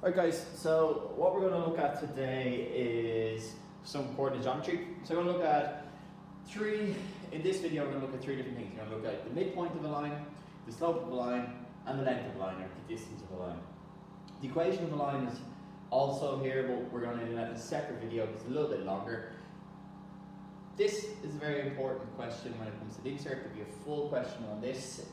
Alright guys, so what we're going to look at today is some coordinate geometry. So we're going to look at in this video we're going to look at three different things. We're going to look at the midpoint of a line, the slope of a line, and the length of a line, or the distance of a line. The equation of a line is also here, but we're going to do that in a separate video because it's a little bit longer. This is a very important question when it comes to the insert. There'll be a full question on this.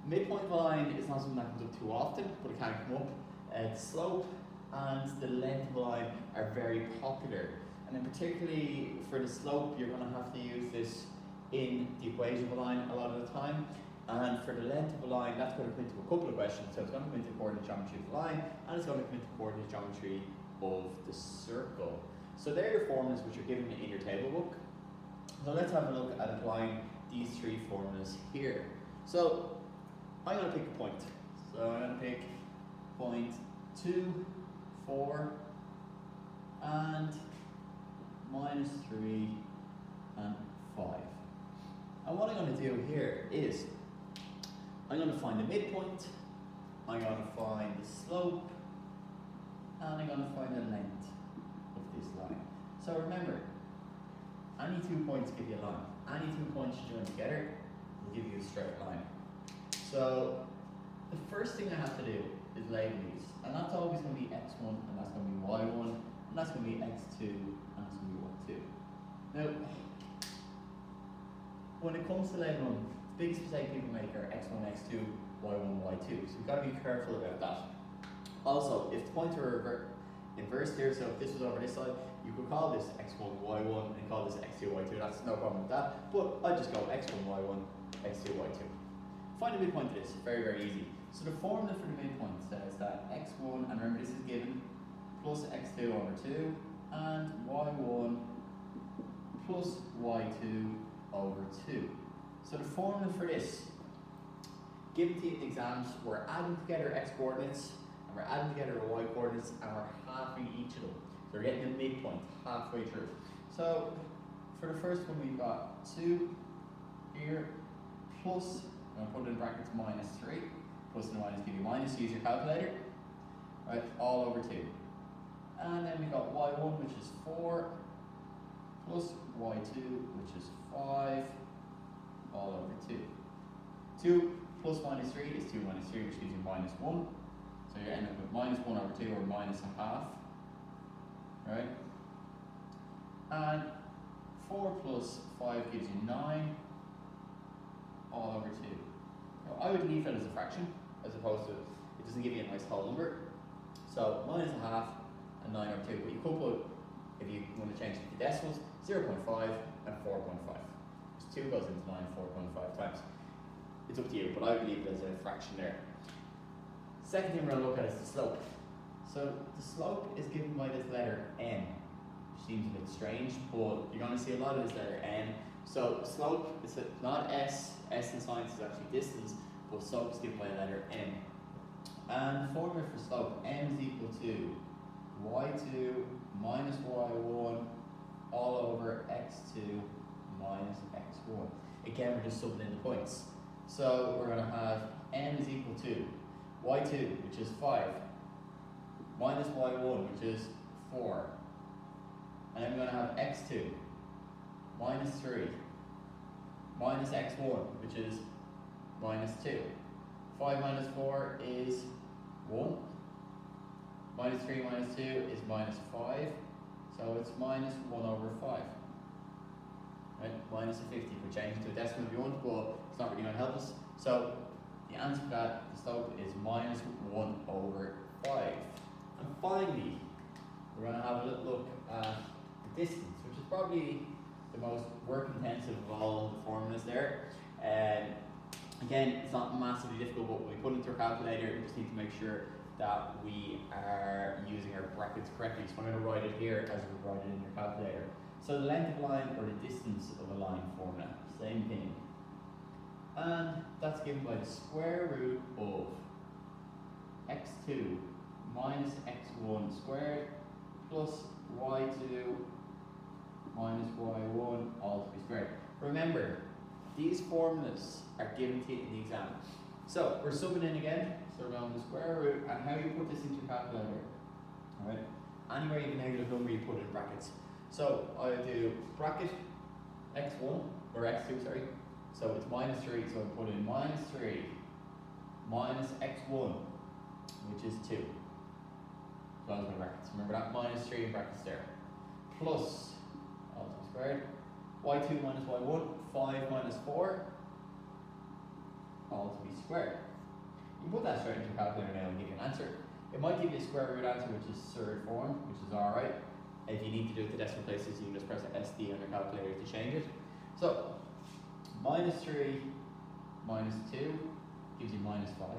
Midpoint of a line is not something that comes up too often, but it can come up. The slope and the length of a line are very popular, and then particularly for the slope you're going to have to use this in the equation of a line a lot of the time, and for the length of a line that's going to come into a couple of questions. So it's going to come into coordinate geometry of the line, and it's going to come into coordinate geometry of the circle. So they're your formulas which are given in your table book. So let's have a look at applying these three formulas here. So I'm going to pick a point. So I'm going to pick point 2, 4, and minus 3 and 5. And what I'm going to do here is I'm going to find the midpoint, I'm going to find the slope, and I'm going to find the length of this line. So remember, any 2 points give you a line. Any 2 points you join together will give you a straight line. So the first thing I have to do is label these, and that's always going to be x1, and that's going to be y1, and that's going to be x2, and that's going to be y2. Now, when it comes to labeling, the biggest mistake people make are x1, x2, y1, y2, so you've got to be careful about that. Also, if the points are inversed here, so if this was over this side, you could call this x1, y1, and call this x2, y2, that's no problem with that, but I just go x1, y1, x2, y2. Find the midpoint of this, very, very easy. So the formula for the midpoint says that x1, and remember this is given, plus x2 over 2, and y1 plus y2 over 2. So the formula for this, given to you in the exams, we're adding together x coordinates, and we're adding together y coordinates, and we're halving each of them. So we're getting the midpoint halfway through. So for the first one we've got 2 here, plus, I'm going to put it in brackets, minus 3. Plus and minus give you minus, use your calculator. Right, all over 2. And then we've got y1, which is 4, plus y2, which is 5, all over 2. 2 plus minus 3 is 2 minus 3, which gives you minus 1. So you're ending up with minus 1 over 2, or minus a half. Right? And 4 plus 5 gives you 9, all over 2. Now, I would leave it as a fraction, as opposed to, it doesn't give you a nice whole number. So minus a half and 9 over 2. But you could put, if you want to change it to decimals, 0.5 and 4.5. Because 2 goes into 9 4.5 times. It's up to you, but I would leave it as a fraction there. Second thing we're going to look at is the slope. So the slope is given by this letter n, which seems a bit strange, but you're going to see a lot of this letter n. So slope is not s in science is actually distance, but slope is given by the letter n. And the formula for slope, n is equal to y2 minus y1 all over x2 minus x1. Again, we're just subbing in the points. So we're going to have n is equal to y2, which is 5, minus y1, which is 4. And then we're going to have x2 minus 3 minus x1, which is minus 2. 5 minus 4 is 1. Minus 3 minus 2 is minus 5. So it's minus 1 over 5. Right? Minus a 50. We change it to a decimal if you want, but it's not really going to help us. So the answer for that, the slope, is minus 1 over 5. And finally, we're going to have a little look at the distance, which is probably the most work intensive of all the formulas there. Again, it's not massively difficult, but when we put it into our calculator, we just need to make sure that we are using our brackets correctly. So I'm going to write it here as we write it in your calculator. So the length of a line, or the distance of a line formula, same thing. And that's given by the square root of x2 minus x1 squared plus y2 minus y1 all to be squared. Remember, these formulas are given to you in the exam. So we're subbing in again, so we're on the square root, and how you put this into your calculator. Alright? Anywhere you have a negative number, you put it in brackets. So I do bracket x1, or x2, sorry. So it's minus 3, so I put in minus 3 minus x1, which is 2. Close my brackets. Remember that, minus 3 in brackets there. Plus, all to be squared, y2 minus y1, 5 minus 4, all to be squared. You can put that straight into your calculator now and give you an answer. It might give you a square root answer, which is third form, which is alright. If you need to do it to decimal places, you can just press SD on your calculator to change it. So, minus 3 minus 2 gives you minus 5.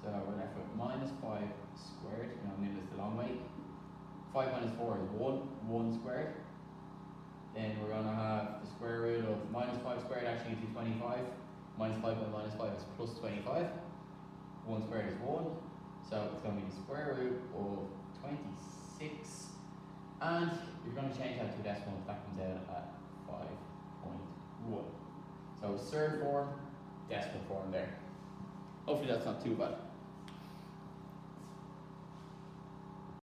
So we're left with minus 5 squared. You know, I'm doing this the long way. 5 minus 4 is 1 squared. Then we're going to have the square root of minus 5 squared actually gives you 25. Minus 5 by minus 5 is plus 25. 1 squared is 1. So it's going to be the square root of 26. And if you're going to change that to a decimal, that comes out at 5.1. So third form, decimal form there. Hopefully that's not too bad.